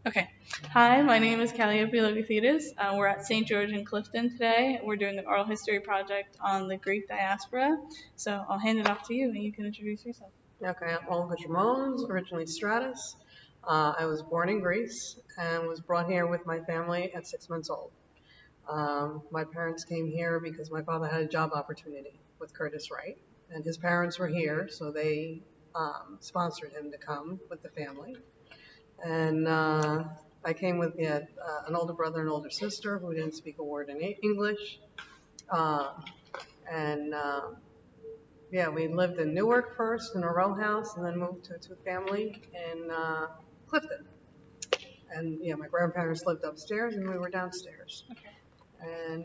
Okay. Hi, my name is Calliope Logothetis. We're at St. George in Clifton today. We're doing an oral history project on the Greek diaspora. So I'll hand it off to you and you can introduce yourself. Okay, I'm Olga, originally Stratus. I was born in Greece and was brought here with my family at 6 months old. My parents came here because my father had a job opportunity with Curtis Wright, and his parents were here, so they sponsored him to come with the family. And I came with an older brother and older sister who didn't speak a word in English. Uh, and Yeah, we lived in Newark first in a row house and then moved to a two-family in Clifton. And yeah, my grandparents lived upstairs and we were downstairs. Okay. And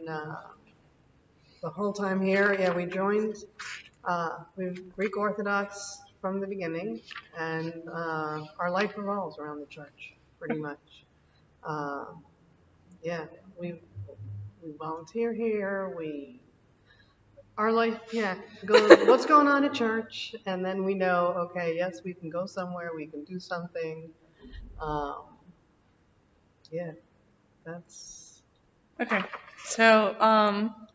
the whole time here, yeah, we were Greek Orthodox from the beginning, and our life revolves around the church, pretty much. Uh, yeah, we volunteer here. Our life, yeah, goes. What's going on at church, and then we know, okay, yes, we can go somewhere. We can do something. Um, yeah, that's. Okay. So,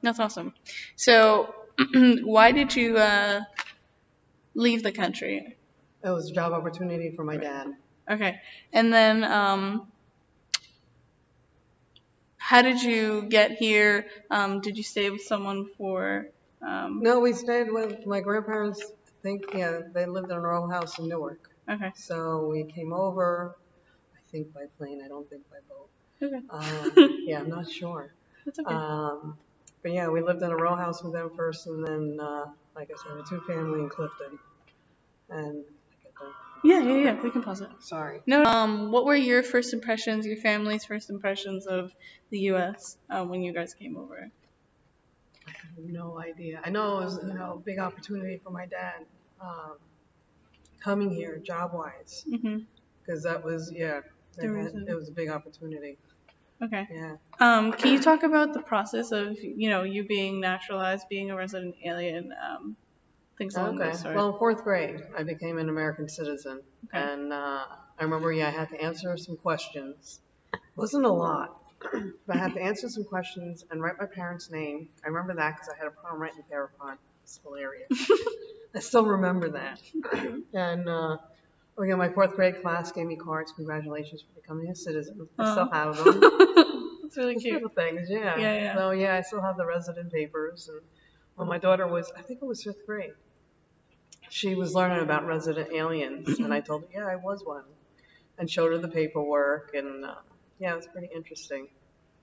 that's awesome. So, why did you leave the country? It was a job opportunity for my dad. Okay. And then, how did you get here? Did you stay with someone for? No, we stayed with my grandparents. I think, yeah, they lived in a row house in Newark. Okay. So we came over, I think by plane, I don't think by boat. Okay. Yeah, I'm not sure. That's okay. But yeah, we lived in a row house with them first, and then, like I said, a two-family in Clifton. And Yeah. We can pause it. Sorry. No. What were your first impressions, your family's first impressions of the U.S. When you guys came over? I have no idea. I know it was, a big opportunity for my dad coming here job-wise, because that was, yeah, it was a big opportunity. Okay. Yeah. Can you talk about the process of, you being naturalized, being a resident alien, things along those sorts? Well, in fourth grade, I became an American citizen, Okay. and I remember, I had to answer some questions. It wasn't a lot, but I had to answer some questions and write my parents' name. I remember that because I had a prom right in Theropon. It's hilarious. I still remember that. And my fourth grade class gave me cards. Congratulations for becoming a citizen. I still have them. That's really cute. Little things, yeah. Yeah. So yeah, I still have the resident papers. And when my daughter was, I think it was fifth grade, she was learning about resident aliens, and I told her, yeah, I was one, and showed her the paperwork, and yeah, it was pretty interesting.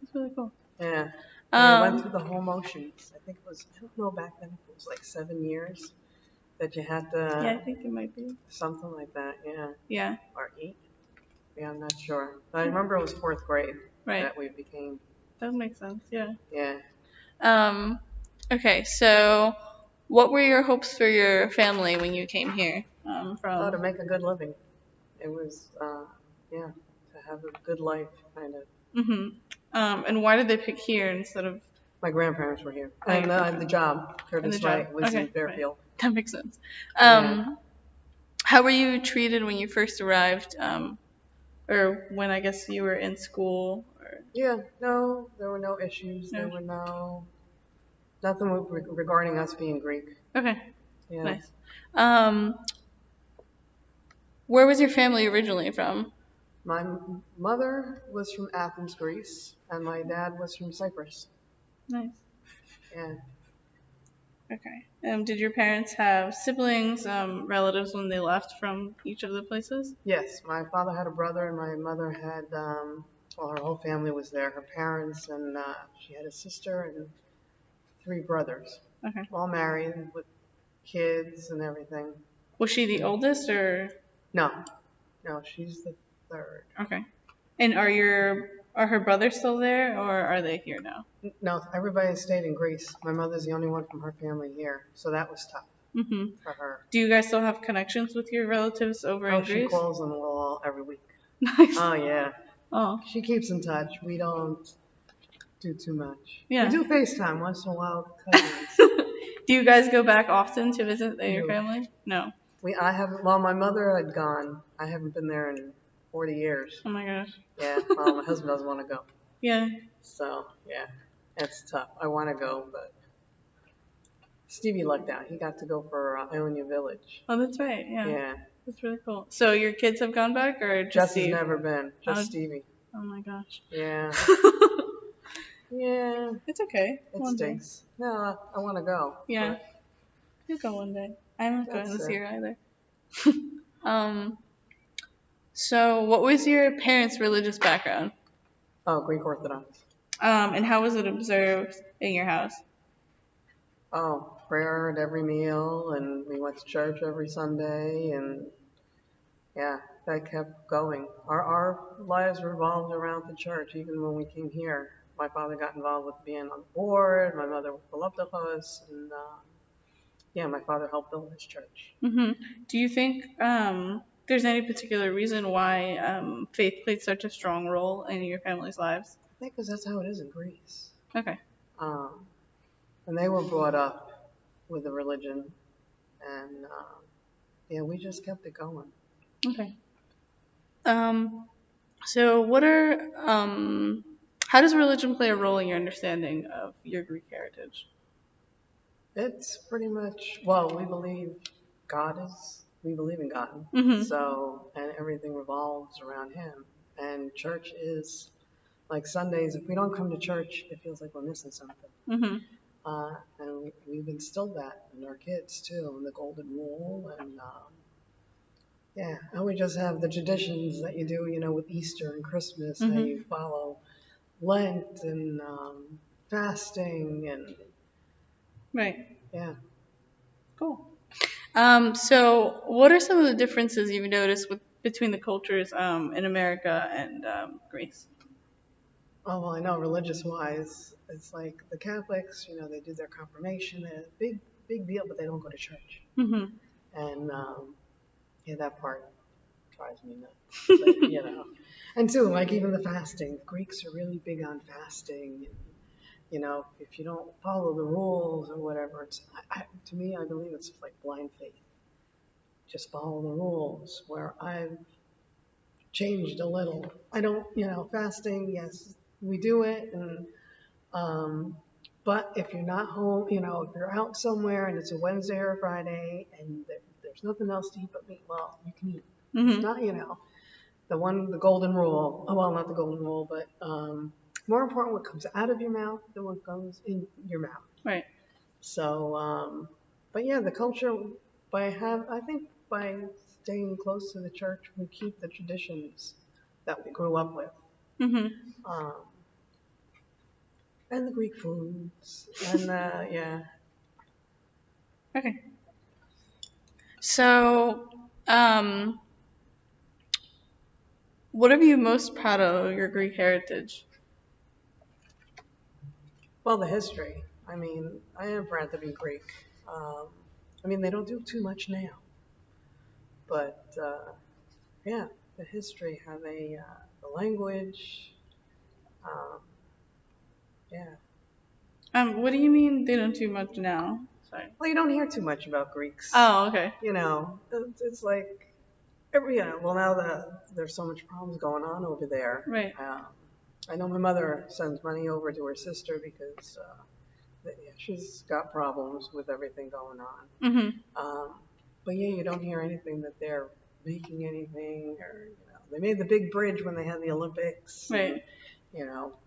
That's really cool. Yeah. I went through the whole motions. I think it was, I don't know back then, if it was like 7 years that you had to. Yeah, I think it might be. Something like that, yeah. Yeah. Or 8. Yeah, I'm not sure. But I remember it was fourth grade that we became. That makes sense, yeah. Yeah. Okay, so what were your hopes for your family when you came here? To make a good living. It was, to have a good life, kind of. And why did they pick here instead of? My grandparents were here. And the job, Curtis Wright, was in Fairfield. Right. That makes sense. How were you treated when you first arrived? Or when I guess you were in school? Yeah, no, there were no issues. There were nothing regarding us being Greek. Okay. Yeah. Nice. Where was your family originally from? My mother was from Athens, Greece, and my dad was from Cyprus. Nice. Yeah. Okay. Did your parents have siblings, relatives when they left from each of the places? Yes. My father had a brother, and my mother had, her whole family was there. Her parents, and she had a sister and 3 brothers. Okay. All married with kids and everything. Was she the oldest, or? No, she's the 3rd. Okay. And are her brothers still there, or are they here now? No, everybody stayed in Greece. My mother's the only one from her family here, so that was tough for her. Do you guys still have connections with your relatives over in Greece? She calls them all every week. Nice. Oh, yeah. Oh. She keeps in touch. We don't do too much. Yeah. We do FaceTime once in a while. Do you guys go back often to visit your family? No. My mother had gone. I haven't been there in 40 years. Oh my gosh. Yeah, my husband doesn't want to go. Yeah. So, yeah, it's tough. I want to go, but Stevie lucked out. He got to go for Ionia Village. Oh, that's right. Yeah. Yeah. That's really cool. So your kids have gone back, or just Jess has Steve? never been, just Oh, Stevie. oh my gosh. Yeah. Yeah, It's okay. it One day. stinks. No, I want to go. Yeah. But You'll go one day. I'm not going that's this it. year either. Um. So what was your parents' religious background? Oh, Greek Orthodox. And how was it observed in your house? Oh, prayer at every meal, and we went to church every Sunday, and yeah, that kept going. Our lives revolved around the church, even when we came here. My father got involved with being on the board, my mother with the Leftovers, and yeah, my father helped build his church. Do you think there's any particular reason why faith played such a strong role in your family's lives? I think because that's how it is in Greece. Okay. Um, and they were brought up with the religion, and yeah, we just kept it going. Okay. So what are how does religion play a role in your understanding of your Greek heritage? It's pretty much, well, we believe in God. Mhm. So, and everything revolves around Him. And church is like Sundays. If we don't come to church, it feels like we're missing something. Mhm. And we've instilled that in our kids too, and the golden rule. And yeah, and we just have the traditions that you do, with Easter and Christmas, how Mhm. you follow Lent and fasting and Right. yeah. Cool. So what are some of the differences you've noticed between the cultures in America and Greece? Oh, well, I know religious wise, it's like the Catholics, they do their confirmation, a big deal, but they don't go to church. Mhm. And yeah, that part drives me nuts. But, and too, like even the fasting, Greeks are really big on fasting. If you don't follow the rules or whatever, to me, I believe it's like blind faith. Just follow the rules. Where I've changed a little. I don't, fasting, yes, we do it, and but if you're not home, if you're out somewhere and it's a Wednesday or a Friday and there's nothing else to eat but meat, well, you can eat. It's Mhm. not, the golden rule. Oh, well, not the golden rule, but more important what comes out of your mouth than what comes in your mouth. Right. So, but yeah, the culture, I think by staying close to the church, we keep the traditions that we grew up with. Mhm. Um, and the Greek foods, and yeah. Okay. So, what are you most proud of your Greek heritage? Well, the history. I mean, I am proud to be Greek. Um, I mean, they don't do too much now, but yeah, the history, how they, the language, um, yeah. What do you mean they don't do much now? Sorry. Well, you don't hear too much about Greeks. Oh, okay. It's like well, now that there's so much problems going on over there. Right. I know my mother sends money over to her sister because yeah, she's got problems with everything going on. Mhm. But yeah, you don't hear anything that they're making anything, or they made the big bridge when they had the Olympics. Right.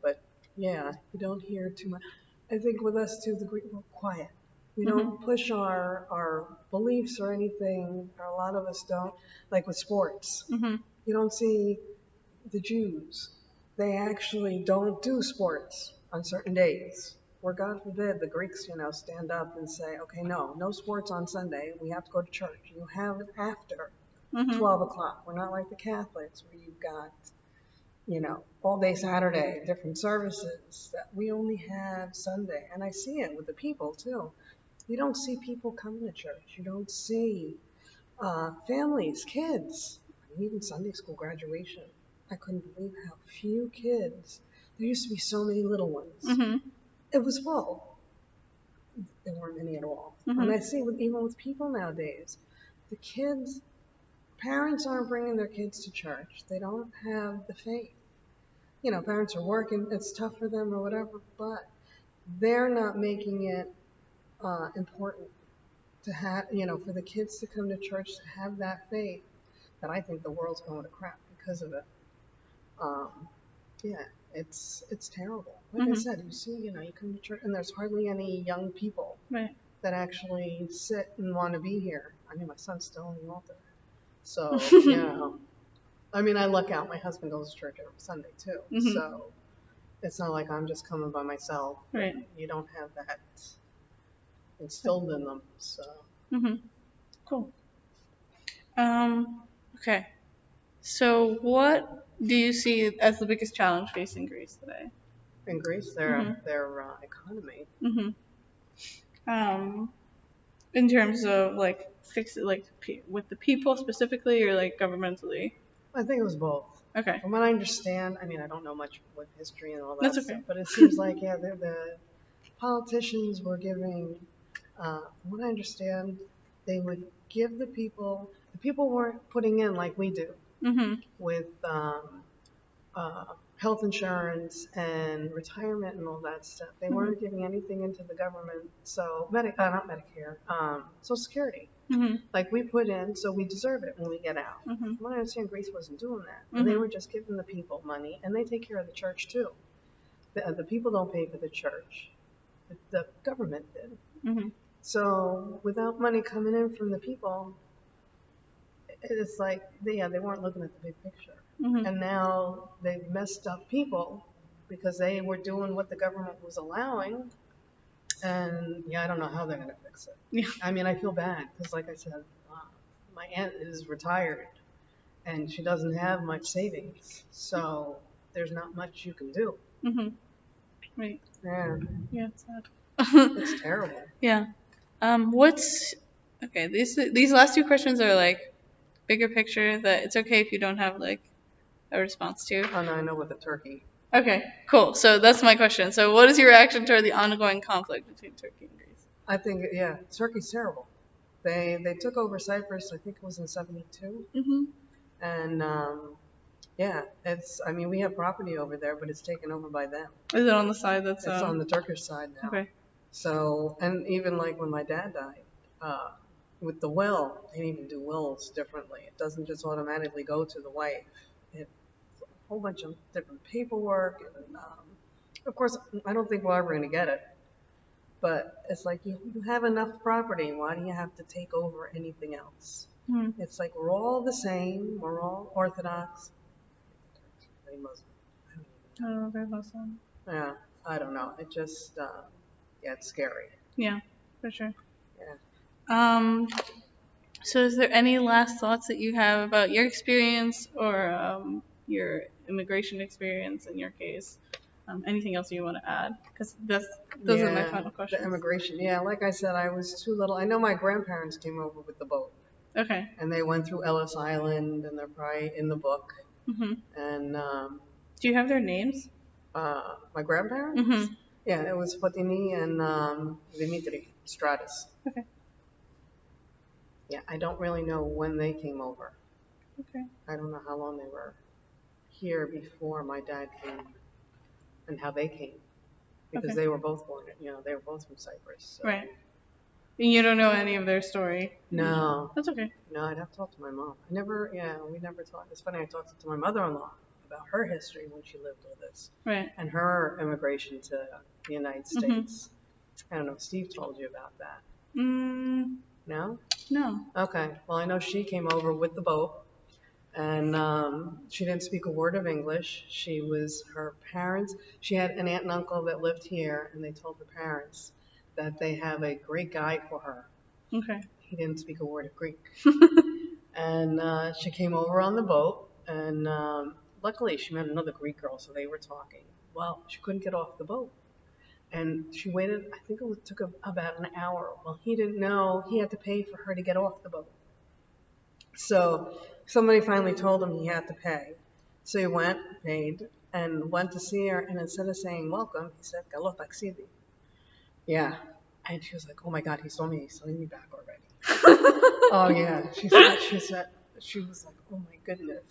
But yeah, you don't hear too much. I think with us too, we're quiet. We Mhm. don't push our beliefs or anything, or a lot of us don't. Like with sports, Mhm. you don't see the Jews. They actually don't do sports on certain days. Where God forbid the Greeks, stand up and say, okay, no sports on Sunday. We have to go to church. You have it after Mhm. 12 o'clock. We're not like the Catholics where you've got, all day Saturday, different services. That we only have Sunday. And I see it with the people too. You don't see people coming to church. You don't see families, kids, even Sunday school graduation. I couldn't believe how few kids. There used to be so many little ones. Mhm. It was full. There weren't many at all. And Mhm. I see even with people nowadays, the kids parents aren't bringing their kids to church. They don't have the faith. You know, parents are working. It's tough for them or whatever, but they're not making it important to have, you know, for the kids to come to church to have that faith. That I think the world's going to crap because of it. Um, yeah, it's terrible. Like I Mhm. said, you see, you know, you come to church and there's hardly any young people Right. that actually sit and want to be here. I mean, my son's still in the altar. So, you know, I mean, I luck out. My husband goes to church every Sunday too. Mhm. So it's not like I'm just coming by myself. Right. You don't have that instilled in them. So Mhm. Cool. Okay. So, what do you see as the biggest challenge facing Greece today? in Greece, Mhm. their economy. Mhm. Um, in terms of like fix it, like with the people specifically, or like governmentally. I think it was both. Okay. From what I understand, I mean, I don't know much with history and all That's that okay. stuff, but it seems like, yeah, the politicians were giving, from what I understand, they would give the people weren't putting in like we do Mhm. with uh, health insurance and retirement and all that stuff. They Mhm. weren't giving anything into the government, so, not Medicare, Social Security. Mhm. Like we put in, so we deserve it when we get out. Mhm. From what I understand, Greece wasn't doing that. They Mhm. were just giving the people money, and they take care of the church too. The people don't pay for the church. The government did. Mhm. So without money coming in from the people, it's like they weren't looking at the big picture. Mhm. And now they've messed up people because they were doing what the government was allowing. And yeah, I don't know how they're going to fix it. Yeah. I mean, I feel bad because, like I said, my aunt is retired and she doesn't have much savings. So there's not much you can do. Mhm. Right. Yeah, Yeah. It's sad. it's terrible. Yeah. What's okay? These last two questions are like bigger picture. That it's okay if you don't have like a response to. Oh, no, I know with the turkey. Okay. Cool. So that's my question. So, what is your reaction toward the ongoing conflict between Turkey and Greece? I think, yeah, Turkey's terrible. They took over Cyprus, I think it was in 72. Mhm. And yeah, I mean, we have property over there, but it's taken over by them. Is it on the side that's It's on the Turkish side now. okay? So, and even like when my dad died, uh, with the will, they even do wills differently. It doesn't just automatically go to the wife. It's a whole bunch of different paperwork. And, of course, I don't think we're ever going to get it. But it's like you have enough property. Why do you have to take over anything else? Hmm. It's like we're all the same. We're all Orthodox. They Muslim. I don't I even don't know if I have some. know. Yeah, I don't know. It just, yeah, it's scary. Yeah, for sure. Yeah. Um. So, is there any last thoughts that you have about your experience or your immigration experience in your case? Anything else you want to add? Because those are my Yeah, final the questions. immigration. Yeah, like I said, I was too little. I know my grandparents came over with the boat, Okay. and they went through Ellis Island, and they're probably in the book. Mhm. And Do you have their names? my grandparents, Mhm. yeah, it was Fatini and Dimitri Stratus. Okay. Yeah, I don't really know when they came over. Okay. I don't know how long they were here before my dad came, and how they came, because Okay. they were both born. You know, they were both from Cyprus. So. Right. And you don't know any of their story. No, That's okay. no, I'd have to talk to my mom. We never talked. It's funny, I talked to my mother-in-law about her history when she lived all this Right. and her immigration to the United Mhm. States. I don't know if Steve told you about that. Mm, No? no. Okay. Well, I know she came over with the boat and she didn't speak a word of English. Her parents, she had an aunt and uncle that lived here and they told the parents that they have a great guy for her. Okay. He didn't speak a word of Greek. And she came over on the boat, and luckily she met another Greek girl, so they were talking. Well, she couldn't get off the boat, and she waited. I think took about an hour. Well, he didn't know he had to pay for her to get off the boat. So somebody finally told him he had to pay. So he went, paid, and went to see her. And instead of saying welcome, he said "Galo taksidi." Yeah, and she was like, "Oh my God, he saw me. He's sending me back already." Oh yeah, she said She was like, oh my goodness.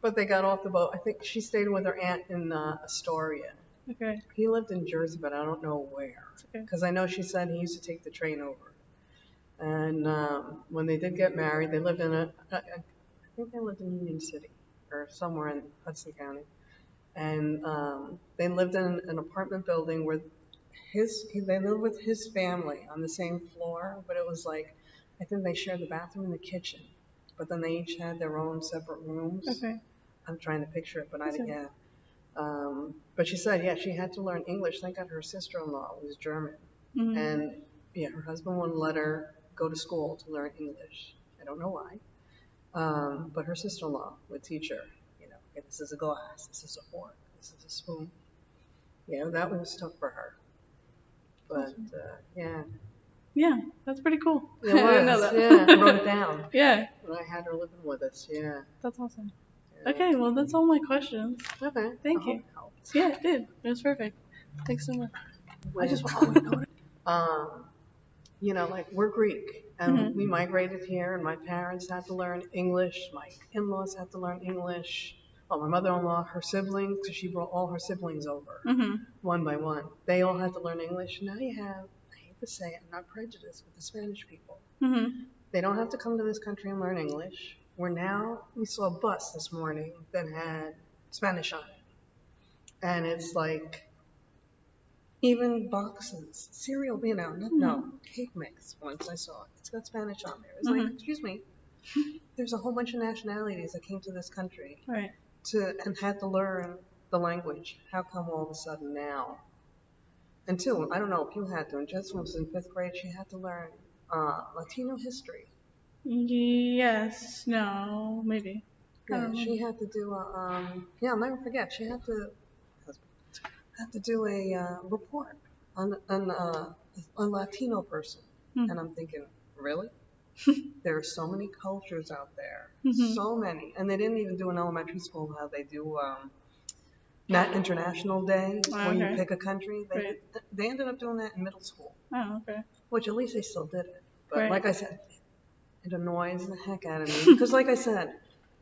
But they got off the boat. I think she stayed with her aunt in Astoria. Okay. He lived in Jersey, but I don't know where. Okay. Because I know she said he used to take the train over. And when they did get married, they lived in I think they lived in Union City or somewhere in Hudson County. And they lived in an apartment building where they lived with his family on the same floor, but it was like, I think they shared the bathroom and the kitchen, but then they each had their own separate rooms. Okay. I'm trying to picture it, but Okay. yeah. But she said, yeah, she had to learn English. Thank God her sister-in-law was German. Mm-hmm. And yeah, her husband wouldn't let her go to school to learn English. I don't know why. But her sister-in-law would teach her, okay, this is a glass, this is a fork, this is a spoon. Yeah, that was tough for her. But yeah. Yeah, that's pretty cool. It was, I didn't know that. yeah. I wrote it down. Yeah. When I had her living with us, yeah. That's awesome. Yeah. Okay, well, that's all my questions. Okay. Thank you. Yeah, it did. It was perfect. Thanks so much. I just like we're Greek and we migrated here and my parents had to learn English. My in-laws had to learn English. Well, my mother-in-law, her siblings, because she brought all her siblings over one by one. They all had to learn English. Now you have, I hate to say it, I'm not prejudiced with the Spanish people. They don't have to come to this country and learn English. We saw a bus this morning that had Spanish on it. And it's like, even boxes, cereal, no, cake mix. Once I saw it, it's got Spanish on there. It's like, excuse me, there's a whole bunch of nationalities that came to this country and had to learn the language. How come all of a sudden now? And two, I don't know if you had to. And Jess was in 5th grade. She had to learn Latino history. Yes. No. Maybe. Yeah, she had to do I'll never forget. She had to do a report on a Latino person. And I'm thinking, really? There are so many cultures out there, so many. And they didn't even do in elementary school how they do not International Day, where you pick a country. They ended up doing that in middle school. Oh, okay. Which at least they still did it. But like I said, it annoys the heck out of me. Because like I said,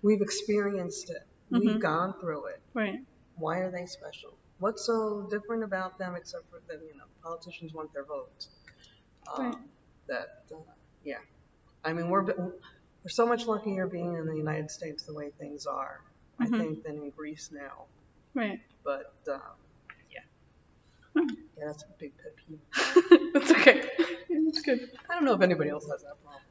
we've experienced it. We've gone through it. Right. Why are they special? What's so different about them except for that, politicians want their votes? Yeah. I mean, we're so much luckier being in the United States the way things are, I think, than in Greece now. Right. But, yeah, that's a big pet peeve. That's okay. It's good. I don't know if anybody else has that problem.